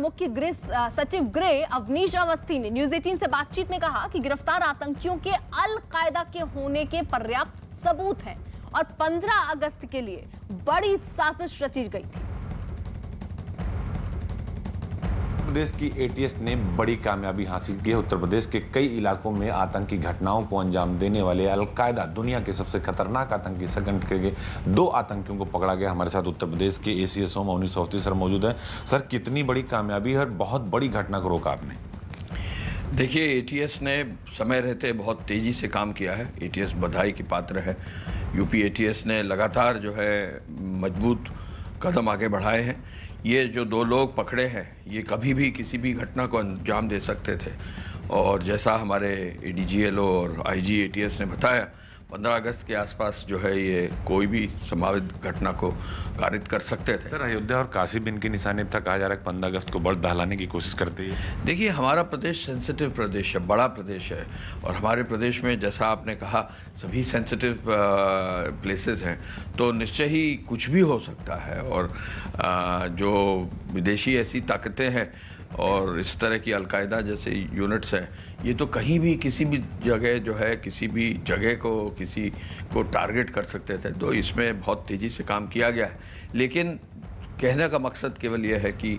मुख्य गृह सचिव गृह अवनीश अवस्थी ने न्यूज 18 से बातचीत में कहा कि गिरफ्तार आतंकियों के अल कायदा के होने के पर्याप्त सबूत हैं और 15 अगस्त के लिए बड़ी साजिश रची गई थी। प्रदेश की एटीएस ने बड़ी कामयाबी हासिल की है। उत्तर प्रदेश के कई इलाकों में आतंकी घटनाओं को अंजाम देने वाले अल-कायदा, दुनिया के सबसे खतरनाक आतंकी संगठन के 2 आतंकियों को पकड़ा गया। हमारे साथ उत्तर प्रदेश के एसीएस अवनीश अवस्थी सर मौजूद हैं। सर, कितनी बड़ी कामयाबी है और बहुत बड़ी घटना को रोका आपने? देखिए, एटीएस ने समय रहते बहुत तेज़ी से काम किया है। एटीएस बधाई की पात्र है। यूपी एटीएस ने लगातार जो है मजबूत कदम आगे बढ़ाए हैं। ये जो 2 लोग पकड़े हैं, ये कभी भी किसी भी घटना को अंजाम दे सकते थे और जैसा हमारे एडीजीएलओ और आईजी एटीएस ने बताया, 15 अगस्त के आसपास जो है ये कोई भी संभावित घटना को कारित कर सकते थे। सर, अयोध्या और काशी भी इनके निशाने था। कहा जा रहा है 15 अगस्त को बर्ड दहलाने की कोशिश करते हैं। देखिए, हमारा प्रदेश सेंसिटिव प्रदेश है, बड़ा प्रदेश है और हमारे प्रदेश में जैसा आपने कहा सभी सेंसिटिव प्लेसेस हैं, तो निश्चय ही कुछ भी हो सकता है। और जो विदेशी ऐसी ताकतें हैं और इस तरह की अलकायदा जैसे यूनिट्स हैं, ये तो कहीं भी किसी भी जगह जो है किसी भी जगह को किसी को टारगेट कर सकते थे। तो इसमें बहुत तेज़ी से काम किया गया है। लेकिन कहने का मकसद केवल ये है कि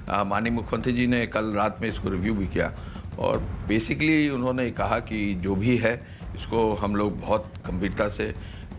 माननीय मुख्यमंत्री जी ने कल रात में इसको रिव्यू भी किया और बेसिकली उन्होंने कहा कि जो भी है इसको हम लोग बहुत गंभीरता से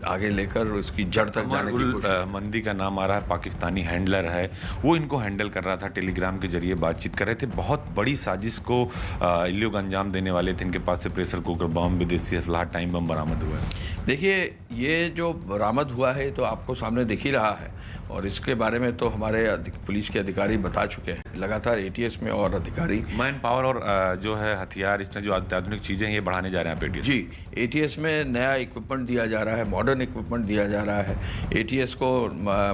आगे लेकर उसकी जड़ तक जाने की कोशिश। मंदी का नाम आ रहा है, पाकिस्तानी हैंडलर है, वो इनको हैंडल कर रहा था, टेलीग्राम के जरिए बातचीत कर रहे थे। बहुत बड़ी साजिश को ये लोग अंजाम देने वाले थे। इनके पास से प्रेशर कुकर बम, विदेशी असलाह, टाइम बम बरामद हुआ है। देखिए, ये जो बरामद हुआ है तो आपको सामने दिख ही रहा है और इसके बारे में तो हमारे पुलिस के अधिकारी बता चुके हैं। लगातार एटीएस में और अधिकारी मैन पावर और जो है हथियार, इसमें जो अत्याधुनिक चीज़ें हैं ये बढ़ाने जा रहे हैं आप एटीएस? जी, एटीएस में नया इक्विपमेंट दिया जा रहा है, मॉडर्न इक्विपमेंट दिया जा रहा है। एटीएस को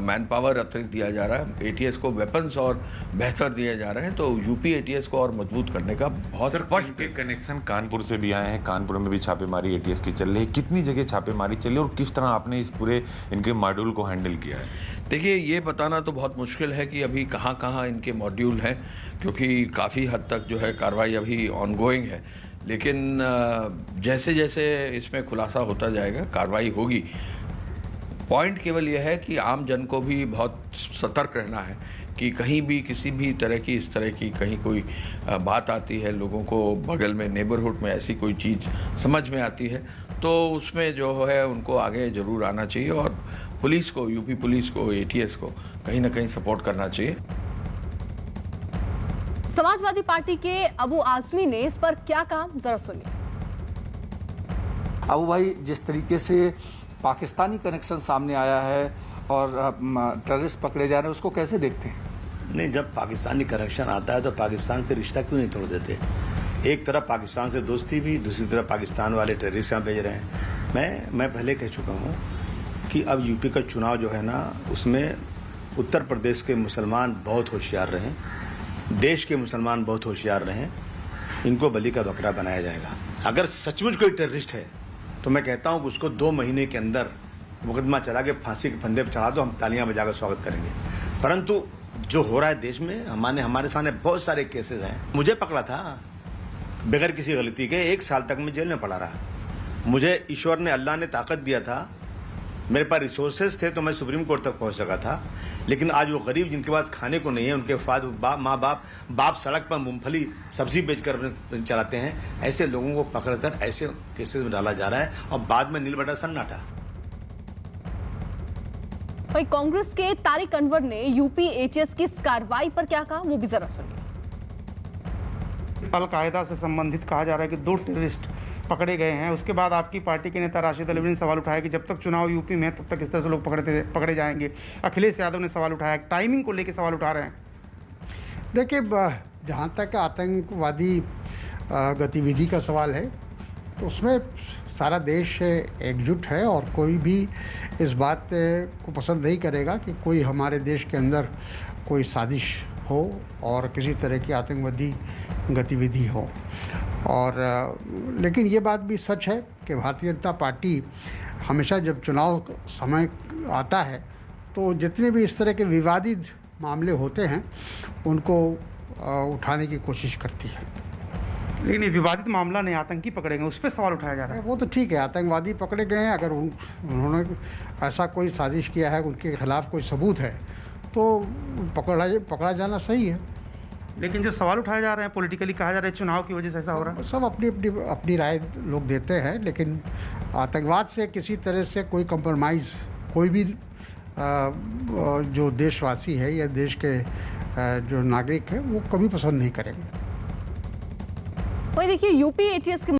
मैन पावर अतिरिक्त दिया जा रहा है, एटीएस को वेपन्स और बेहतर दिए जा रहे हैं। तो यूपी एटीएस को और मजबूत करने का बहुत स्पष्ट कनेक्शन कानपुर से भी आए हैं। कानपुर में भी छापेमारी एटीएस की चल रही है। कितनी जगह छापेमारी चली और किस तरह आपने इस पूरे इनके मॉड्यूल को हैंडल किया है? देखिए, ये बताना तो बहुत मुश्किल है कि अभी कहाँ कहाँ इनके मॉड्यूल हैं, क्योंकि काफ़ी हद तक जो है कार्रवाई अभी ऑनगोइंग है। लेकिन जैसे जैसे इसमें खुलासा होता जाएगा, कार्रवाई होगी। पॉइंट केवल यह है कि आम जन को भी बहुत सतर्क रहना है कि कहीं भी किसी भी तरह की इस तरह की कहीं कोई बात आती है, लोगों को बगल में नेबरहुड में ऐसी कोई चीज़ समझ में आती है तो उसमें जो है उनको आगे ज़रूर आना चाहिए और पुलिस को, यूपी पुलिस को, एटीएस को कहीं ना कहीं सपोर्ट करना चाहिए। समाजवादी पार्टी के अबू आजमी ने इस पर क्या कहा, जरा सुनिए। अबू भाई, जिस तरीके से पाकिस्तानी कनेक्शन सामने आया है और टेररिस्ट पकड़े जा रहे हैं, उसको कैसे देखते हैं? नहीं, जब पाकिस्तानी कनेक्शन आता है तो पाकिस्तान से रिश्ता क्यों नहीं तोड़ देते? एक तरफ पाकिस्तान से दोस्ती भी, दूसरी तरफ पाकिस्तान वाले टेररिस्ट यहाँ भेज रहे हैं। मैं पहले कह चुका हूँ कि अब यूपी का चुनाव जो है ना, उसमें उत्तर प्रदेश के मुसलमान बहुत होशियार रहें, देश के मुसलमान बहुत होशियार रहें। इनको बलि का बकरा बनाया जाएगा। अगर सचमुच कोई टेररिस्ट है तो मैं कहता हूँ कि उसको 2 महीने के अंदर मुकदमा चला के फांसी के फंदे पर चढ़ा दो, हम तालियां बजाकर स्वागत करेंगे। परंतु जो हो रहा है देश में, हमारे सामने बहुत सारे केसेस हैं। मुझे पकड़ा था बगैर किसी गलती के, 1 साल तक मैं जेल में पड़ा रहा। मुझे ईश्वर ने, अल्लाह ने ताकत दिया था, मेरे पास रिसोर्सेज थे तो मैं सुप्रीम कोर्ट तक पहुंच सका था। लेकिन आज वो गरीब जिनके पास खाने को नहीं है, उनके माँ बाप सड़क पर मूंगफली सब्जी बेचकर चलाते हैं, ऐसे लोगों को पकड़कर ऐसे केसेस में डाला जा रहा है और बाद में नील बटा सन्नाटा। भाई, कांग्रेस के तारिक अनवर ने यूपी एटीएस की इस कार्रवाई पर क्या कहा, वो भी जरा सुनिए। अल-कायदा से संबंधित कहा जा रहा है कि 2 टेररिस्ट पकड़े गए हैं। उसके बाद आपकी पार्टी के नेता राशिद अली ने सवाल उठाया कि जब तक चुनाव यूपी में तब तक इस तरह से लोग पकड़े जाएंगे। अखिलेश यादव ने सवाल उठाया, टाइमिंग को लेकर सवाल उठा रहे हैं। देखिए, जहाँ तक आतंकवादी गतिविधि का सवाल है तो उसमें सारा देश एकजुट है और कोई भी इस बात को पसंद नहीं करेगा कि कोई हमारे देश के अंदर कोई साजिश हो और किसी तरह की आतंकवादी गतिविधि हो। और लेकिन ये बात भी सच है कि भारतीय जनता पार्टी हमेशा जब चुनाव समय आता है तो जितने भी इस तरह के विवादित मामले होते हैं उनको उठाने की कोशिश करती है। लेकिन ये विवादित मामला नहीं, आतंकी पकड़े गए, उस पर सवाल उठाया जा रहा है। वो तो ठीक है, आतंकवादी पकड़े गए हैं, अगर उन्होंने ऐसा कोई साजिश किया है, उनके खिलाफ कोई सबूत है तो पकड़ा जाना सही है। लेकिन जो सवाल उठाए जा रहे हैं, पॉलिटिकली कहा जा रहा है चुनाव की वजह से ऐसा हो रहा है। सब अपनी राय लोग देते हैं, लेकिन आतंकवाद से किसी तरह से कोई कंप्रोमाइज़ कोई भी जो देशवासी है या देश के जो नागरिक है वो कभी पसंद नहीं करेंगे। वही देखिए, यूपी एटीएस के